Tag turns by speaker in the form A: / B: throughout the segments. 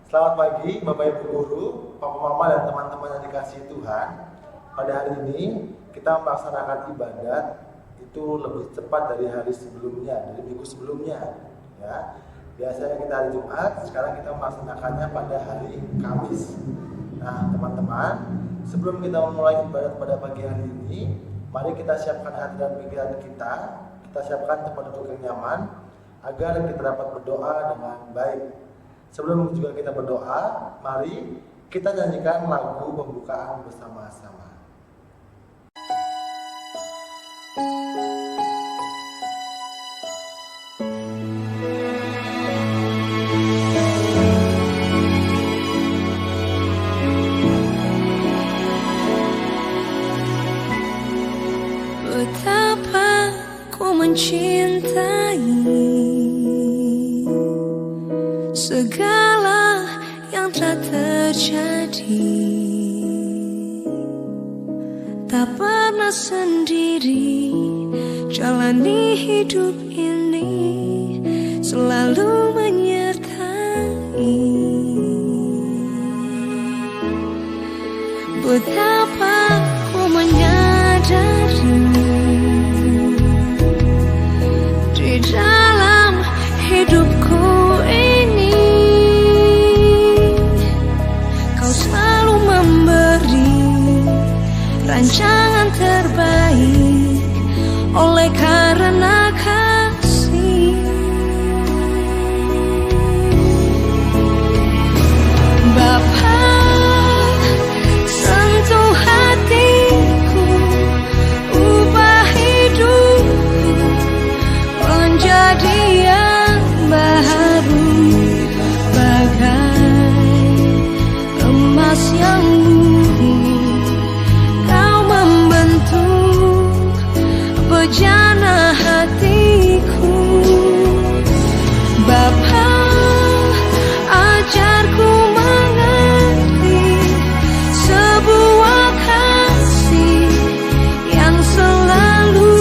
A: Selamat pagi Bapak Ibu Guru, Papa Mama dan teman-teman yang dikasihi Tuhan. Pada hari ini kita melaksanakan ibadat itu lebih cepat dari hari sebelumnya, dari minggu sebelumnya. Ya, biasanya kita hari Jumat, sekarang kita melaksanakannya pada hari Kamis. Nah, teman-teman, sebelum kita memulai ibadat pada pagi hari ini, mari kita siapkan hati dan pikiran kita siapkan tempat duduk yang nyaman agar kita dapat berdoa dengan baik. Sebelum juga kita berdoa, mari kita nyanyikan lagu pembukaan bersama-sama.
B: Betapa ku mencintai segala yang telah terjadi, tak pernah sendiri jalani hidup ini, selalu menyertai. Betapa ku menyadari di dalam hidupku ini Kau selalu memberi rancangan terbaik oleh karena kasih. Bapa, sentuh hatiku, ubah hidupku menjadi yang baru, bagai emas yang murni. Kau membentuk bejana hatiku. Bapa, ajarku mengerti sebuah kasih yang selalu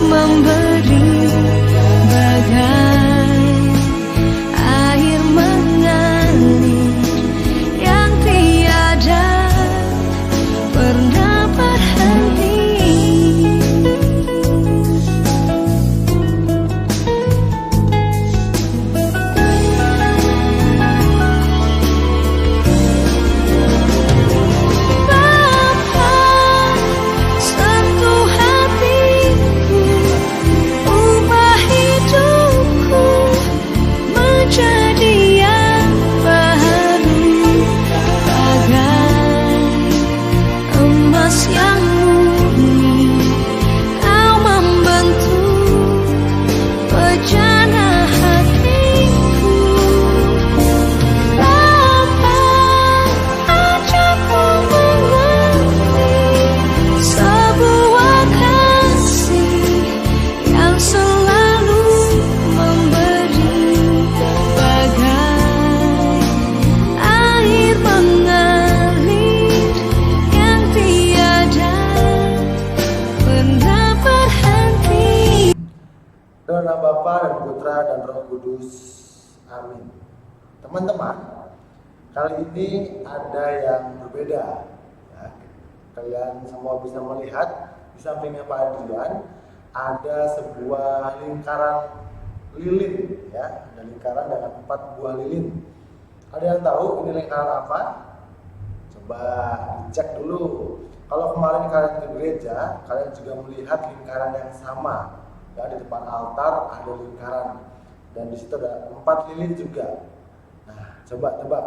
B: memberi, bagai air mengalir yang tiada pernah berhenti. Bapa, sentuh hatiku, ubah hidupku menjadi yang baru, bagai emas yang murni. Kau membentuk bejana hatiku. Bapa, ajarku mengerti sebuah kasih yang selalu memberi, bagai air mengalir yang tiada pernah berhenti.
A: Dalam nama Bapa dan Putra dan Roh Kudus. Amin. Teman-teman, kali ini ada yang berbeda. Ya, kalian semua bisa melihat di sampingnya Pak Adrian ada sebuah lingkaran lilin, ya, ada lingkaran dengan 4 buah lilin. Ada yang tahu ini lingkaran apa? Coba dicek dulu. Kalau kemarin kalian ke gereja, kalian juga melihat lingkaran yang sama. Ya, di depan altar ada lingkaran dan di situ ada 4 lilin juga. Nah, coba tebak,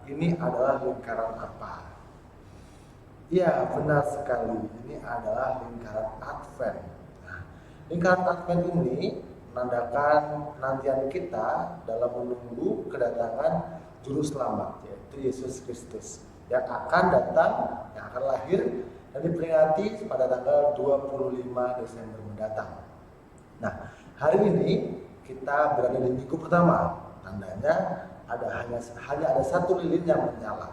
A: ini adalah lingkaran apa? Iya, benar sekali. Ini adalah lingkaran Advent. Nah, lingkaran Advent ini menandakan penantian kita dalam menunggu kedatangan Juru Selamat, yaitu Yesus Kristus yang akan datang, yang akan lahir dan diperingati pada tanggal 25 Desember mendatang. Nah, hari ini kita berada di minggu pertama, tandanya hanya ada 1 lilin yang menyala.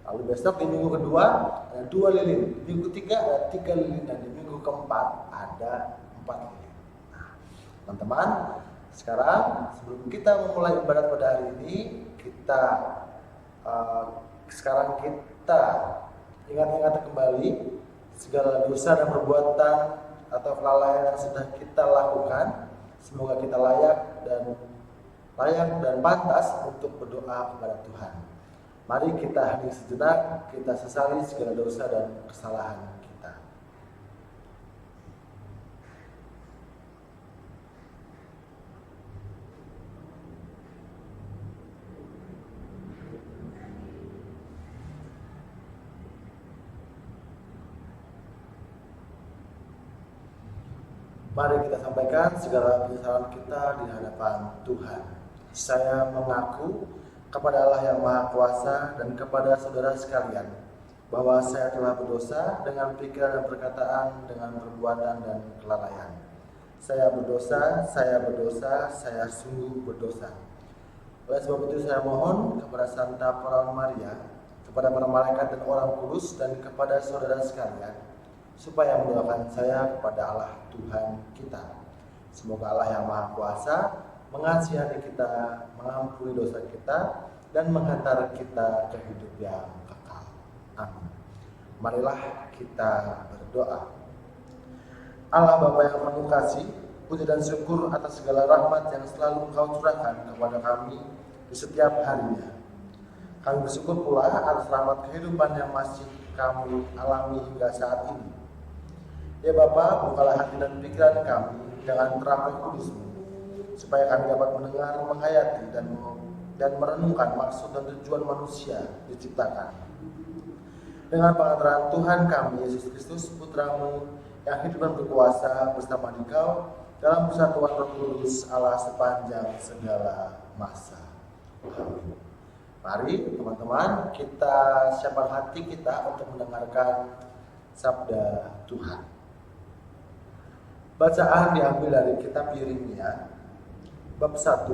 A: Lalu besok di minggu kedua ada 2 lilin, di minggu ketiga ada 3 lilin, dan di minggu keempat ada 4 lilin. Nah, teman-teman, sekarang sebelum kita memulai ibadat pada hari ini, kita Eh, Sekarang kita ingat-ingat kembali segala dosa dan perbuatan atau kelalaian yang sudah kita lakukan. Semoga kita layak dan pantas untuk berdoa kepada Tuhan. Mari kita hening sejenak, kita sesali segala dosa dan kesalahan kita. Mari kita sampaikan segala penyesalan kita di hadapan Tuhan. Saya mengaku kepada Allah yang Maha Kuasa dan kepada saudara sekalian bahwa saya telah berdosa dengan pikiran dan perkataan, dengan perbuatan dan kelalaian. Saya berdosa, saya sungguh berdosa. Oleh sebab itu saya mohon kepada Santa Perawan Maria, kepada para malaikat dan orang kudus, dan kepada saudara sekalian, supaya mendoakan saya kepada Allah Tuhan kita. Semoga Allah yang Maha Kuasa mengasihani kita, mengampuni dosa kita, dan menghantar kita ke hidup yang kekal. Amin. Marilah kita berdoa. Allah Bapa yang penuh kasih, puji dan syukur atas segala rahmat yang selalu Engkau curahkan kepada kami di setiap harinya. Kami bersyukur pula atas rahmat kehidupan yang masih kami alami hingga saat ini. Ya Bapa, bukalah hati dan pikiran kami dengan terang Roh Kudus-Mu, supaya kami dapat mendengar, menghayati, dan merenungkan maksud dan tujuan manusia diciptakan. Dengan pengantaran Tuhan kami, Yesus Kristus, Putra-Mu, yang hidup dan berkuasa bersama Dikau, dalam persatuan Roh Kudus Allah sepanjang segala masa. Amin. Mari teman-teman, kita siapkan hati kita untuk mendengarkan sabda Tuhan. Bacaan diambil dari kitab Yeremia bab 1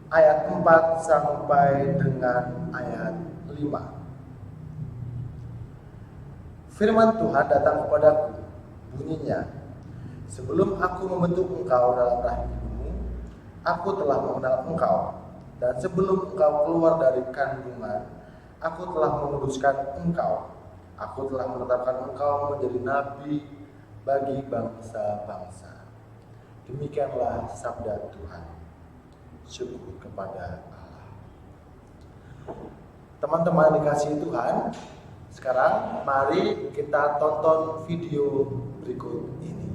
A: ayat 4 sampai dengan ayat 5. Firman Tuhan datang kepadaku, bunyinya, sebelum aku membentuk engkau dalam rahim ibumu, aku telah mengenal engkau, dan sebelum engkau keluar dari kandungan, aku telah menguduskan engkau. Aku telah menetapkan engkau menjadi nabi bagi bangsa-bangsa. Demikianlah sabda Tuhan. Syukur kepada Allah. Teman-teman dikasihi Tuhan, sekarang mari kita tonton video berikut ini.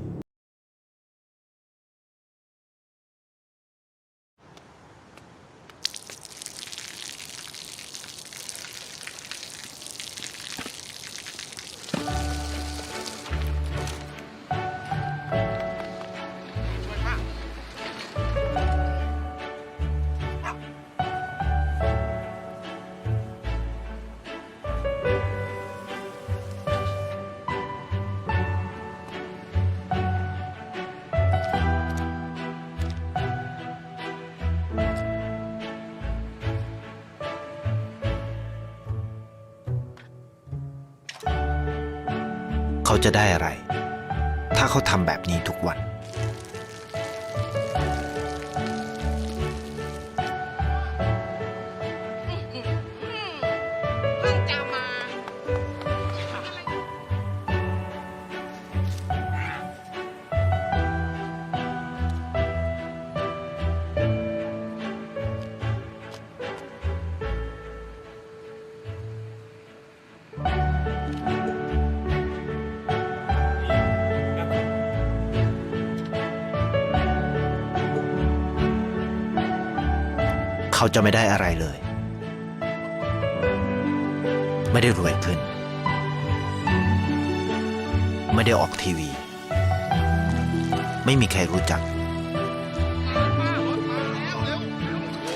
C: เขาจะได้อะไร ถ้าเขาทำแบบนี้ทุกวัน เขาจะไม่ได้อะไรเลย ไม่ได้รวยขึ้น ไม่ได้ออกทีวี ไม่มีใครรู้จัก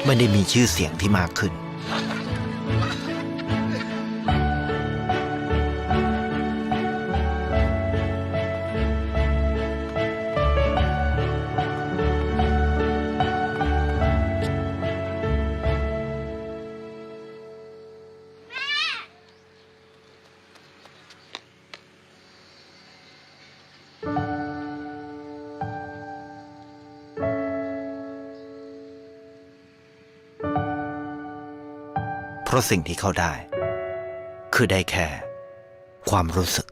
C: ไม่ได้มีชื่อเสียงที่มากขึ้น
A: Mari
C: ราะสิ่งที่เขาได้ คือได้แค่ความรู้สึก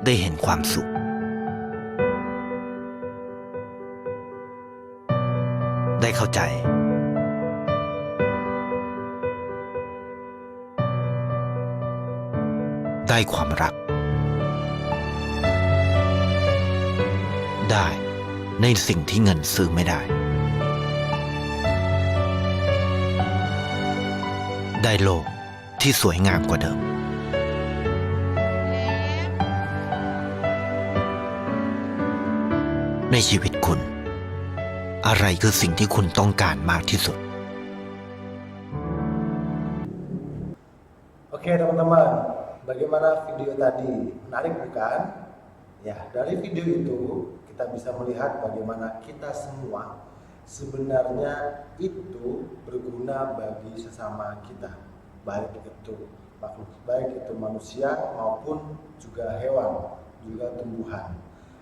C: ได้เห็นความสุข ได้เข้าใจ ได้ความรัก ได้ในสิ่งที่เงินซื้อไม่ได้ ได้โลกที่สวยงามกว่าเดิม ในชีวิตคุณ อะไรคือสิ่งที่คุณต้องการมากที่สุด
A: Oke teman-teman, bagaimana video tadi? Menarik bukan? Ya, dari video itu kita bisa melihat bagaimana kita semua sebenarnya itu berguna bagi sesama kita, baik itu makhluk, baik itu manusia maupun juga hewan, juga tumbuhan.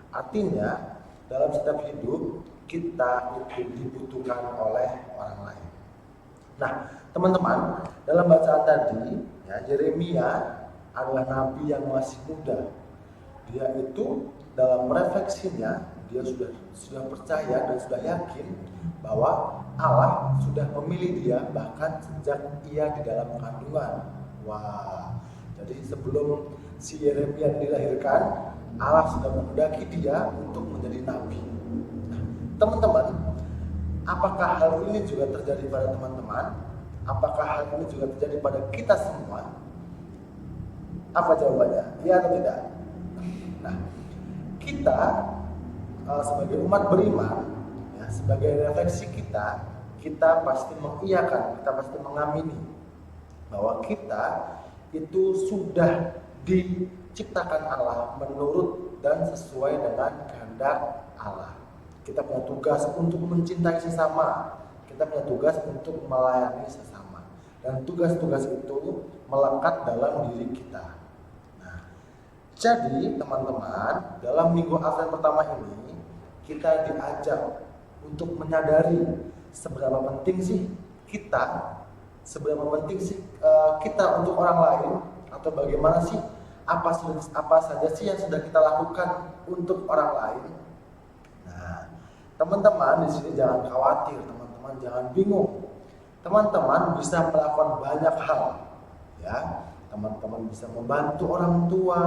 A: Artinya dalam setiap hidup kita itu dibutuhkan oleh orang lain. Nah, teman-teman, dalam bacaan tadi, ya, Yeremia adalah nabi yang masih muda. Dia itu dalam refleksinya, dia sudah percaya dan sudah yakin bahwa Allah sudah memilih dia bahkan sejak ia di dalam kandungan. Wah, jadi sebelum si Yeremia dilahirkan, Allah sudah menghendaki dia untuk menjadi nabi. Nah, teman-teman, apakah hal ini juga terjadi pada teman-teman? Apakah hal ini juga terjadi pada kita semua? Apa jawabannya? Iya atau tidak? Nah, kita sebagai umat beriman, ya, sebagai refleksi kita pasti mengiyakan, kita pasti mengamini bahwa kita itu sudah diciptakan Allah menurut dan sesuai dengan kehendak Allah. Kita punya tugas untuk mencintai sesama, kita punya tugas untuk melayani sesama, dan tugas-tugas itu melekat dalam diri kita. Nah, jadi teman-teman, dalam minggu Advent pertama ini kita diajak untuk menyadari seberapa penting sih kita, kita untuk orang lain, atau bagaimana sih apa saja sih yang sudah kita lakukan untuk orang lain. Nah, teman-teman di sini jangan khawatir, teman-teman jangan bingung. Teman-teman bisa melakukan banyak hal, ya. Teman-teman bisa membantu orang tua,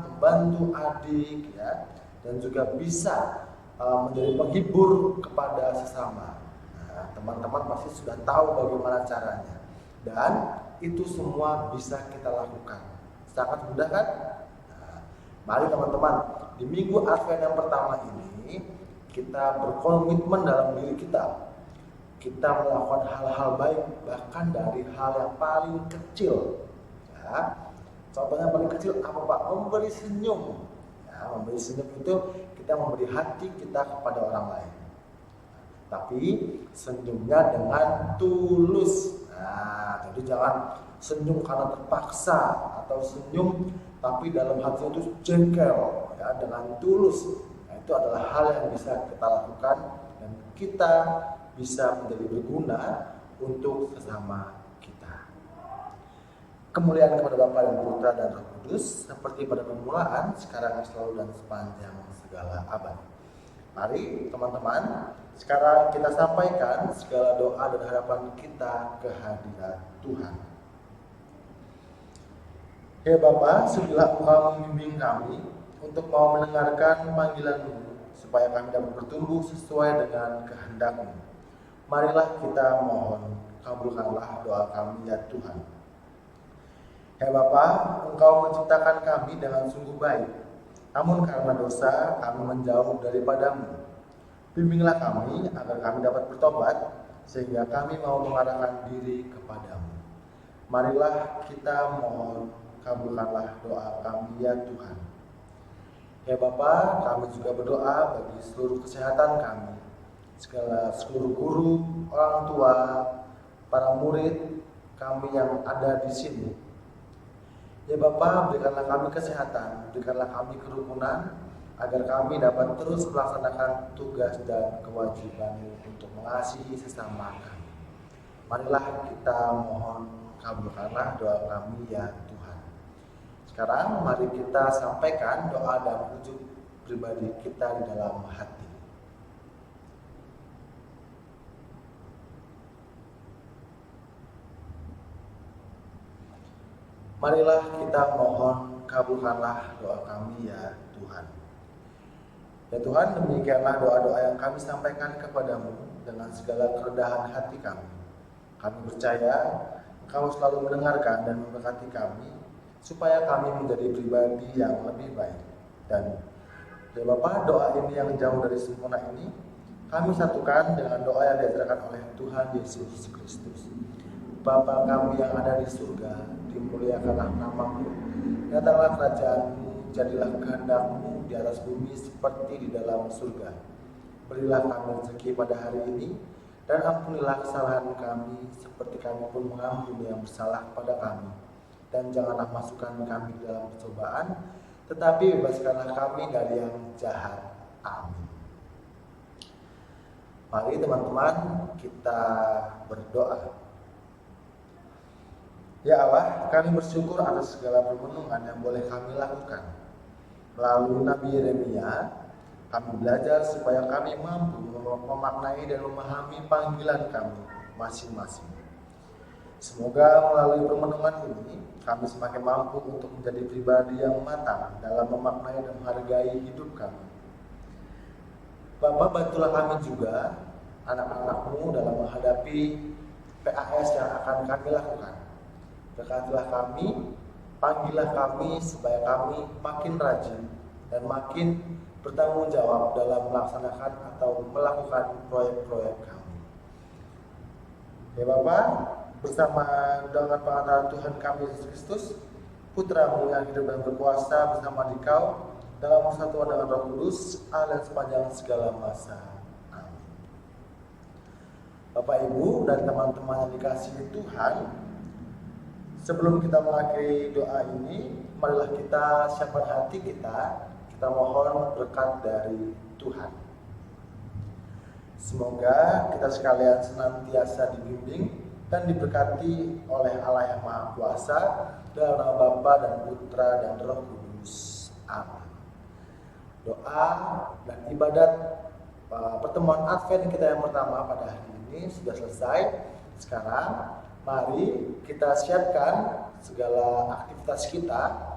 A: membantu adik, ya, dan juga bisa menjadi penghibur kepada sesama. Nah, teman-teman pasti sudah tahu bagaimana caranya, dan itu semua bisa kita lakukan. Sangat mudah kan? Nah, mari teman-teman, di minggu Advent yang pertama ini kita berkomitmen dalam diri kita. Kita melakukan hal-hal baik, bahkan dari hal yang paling kecil. Ya, contohnya paling kecil apa Pak? Memberi senyum. Ya, memberi senyum itu kita memberi hati kita kepada orang lain. Tapi senyumnya dengan tulus. Nah, jadi jangan senyum karena terpaksa, atau senyum tapi dalam hati itu jengkel, ya, dengan tulus. Nah, itu adalah hal yang bisa kita lakukan dan kita bisa menjadi berguna untuk sesama kita. Kemuliaan kepada Bapa dan Putra dan Roh Kudus, seperti pada permulaan, sekarang, selalu, dan sepanjang segala abad. Mari teman-teman, sekarang kita sampaikan segala doa dan harapan kita ke hadirat Tuhan. Ya Bapa, sudilah Engkau membimbing kami untuk mau mendengarkan panggilan-Mu, supaya kami dapat bertumbuh sesuai dengan kehendak-Mu. Marilah kita mohon, kabulkanlah doa kami ya Tuhan. Ya Bapa, Engkau menciptakan kami dengan sungguh baik, namun karena dosa kami menjauh daripada-Mu. Bimbinglah kami agar kami dapat bertobat, sehingga kami mau mengarahkan diri kepada-Mu. Marilah kita mohon, kabulkanlah doa kami ya Tuhan. Ya Bapa, kami juga berdoa bagi seluruh kesehatan kami, seluruh guru, orang tua, para murid kami yang ada di sini. Ya Bapa, berikanlah kami kesehatan, berikanlah kami kerukunan, agar kami dapat terus melaksanakan tugas dan kewajiban untuk mengasihi sesama kami. Marilah kita mohon kabulkanlah doa kami ya Tuhan. Sekarang mari kita sampaikan doa dan ujub pribadi kita di dalam hati. Marilah kita mohon kabulkanlah doa kami ya Tuhan. Ya Tuhan, demikianlah doa-doa yang kami sampaikan kepadamu dengan segala kerendahan hati kami. Kami percaya Engkau selalu mendengarkan dan memberkati kami, supaya kami menjadi pribadi yang lebih baik. Dan ya Bapa, doa ini yang jauh dari sempurna ini, kami satukan dengan doa yang diajarkan oleh Tuhan Yesus Kristus. Bapa kami yang ada di surga, dimuliakanlah namamu, datanglah kerajaanmu, jadilah kehendakmu di atas bumi seperti di dalam surga. Berilah kami rezeki pada hari ini, dan ampunilah kesalahan kami seperti kami pun mengampuni yang bersalah kepada kami. Dan janganlah masukkan kami ke dalam percobaan, tetapi bebaskanlah kami dari yang jahat. Amin. Mari teman-teman kita berdoa. Ya Allah, kami bersyukur atas segala permenungan yang boleh kami lakukan. Melalui Nabi Yeremia, kami belajar supaya kami mampu memaknai dan memahami panggilan kami masing-masing. Semoga melalui permenungan ini, kami semakin mampu untuk menjadi pribadi yang matang dalam memaknai dan menghargai hidup kami. Bapa, bantulah kami juga, anak-anak-Mu dalam menghadapi PAS yang akan kami lakukan. Berkatilah kami, panggillah kami supaya kami makin rajin dan makin bertanggung jawab dalam melaksanakan atau melakukan proyek-proyek kami. Ya Bapa, bersama dengan pengantaran Tuhan kami Yesus Kristus, Putra-Mu yang hidup dan berkuasa bersama Dikau dalam persatuan dengan Roh Kudus, Allah sepanjang segala masa. Amin. Bapak, Ibu, dan teman-teman yang dikasihi Tuhan, sebelum kita mengakhiri doa ini, marilah kita siapkan hati kita mohon berkat dari Tuhan. Semoga kita sekalian senantiasa dibimbing dan diberkati oleh Allah yang Maha Kuasa, dalam nama Bapa dan Putra dan Roh Kudus. Amin. Doa dan ibadat pertemuan Advent kita yang pertama pada hari ini sudah selesai. Sekarang mari kita siapkan segala aktivitas kita.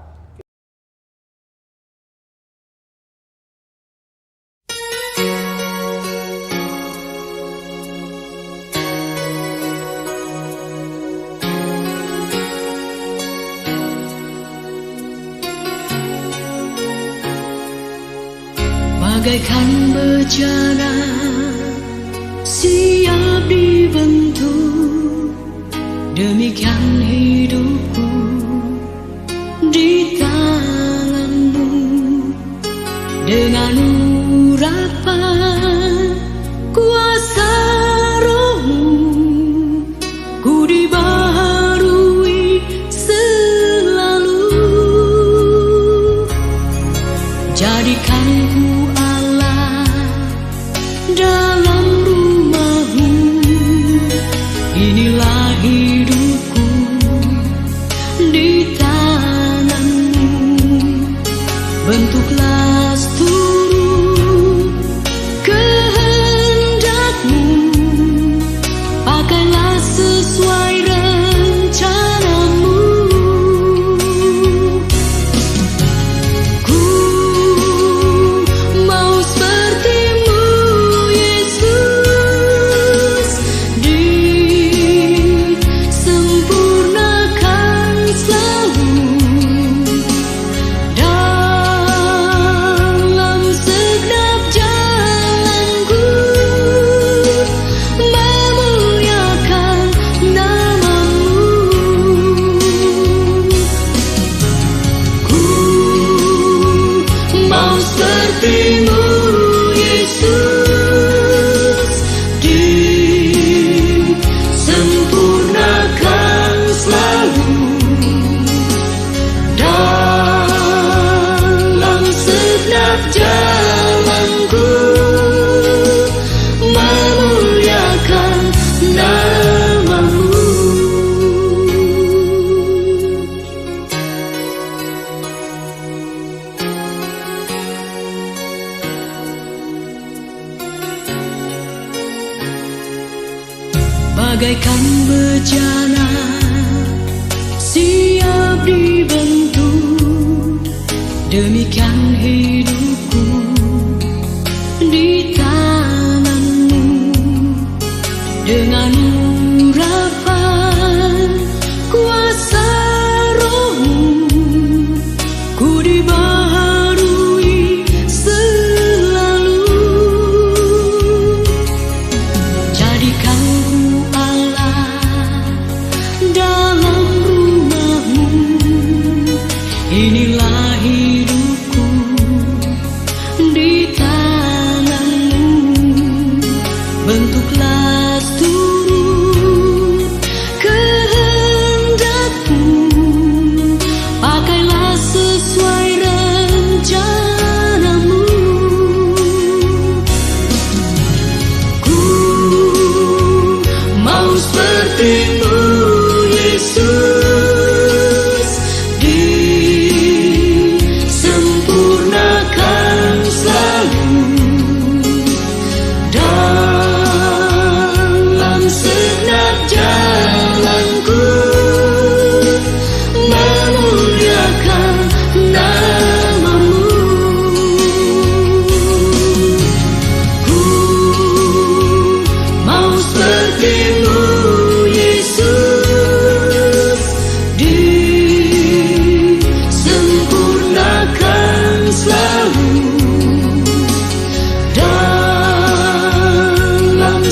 B: Bagaikan bejana siap dibentuk, demikian hidupku di tangan-Mu. Dengan urapan kuasa Roh-Mu, ku dibaharui selalu. Jadikan ku dalam rumah-Mu, inilah hidupku bagaikan bejana siap dibentuk. Demikian hidupku di tanganmu, dengan urapan kuasa rohmu ku dibaharui selalu. Jadikan ku Allah dalam rumahmu, inilah hidupku di tanganmu. Bentuklah turut kehendakmu, pakailah sesuai rencanamu. Ku mau seperti-Mu Yesus, disempurnakan selalu dalam segenap jalanku, memuliakan nama-Mu. Ku mau seperti-Mu Yesus, disempurnakan selalu dalam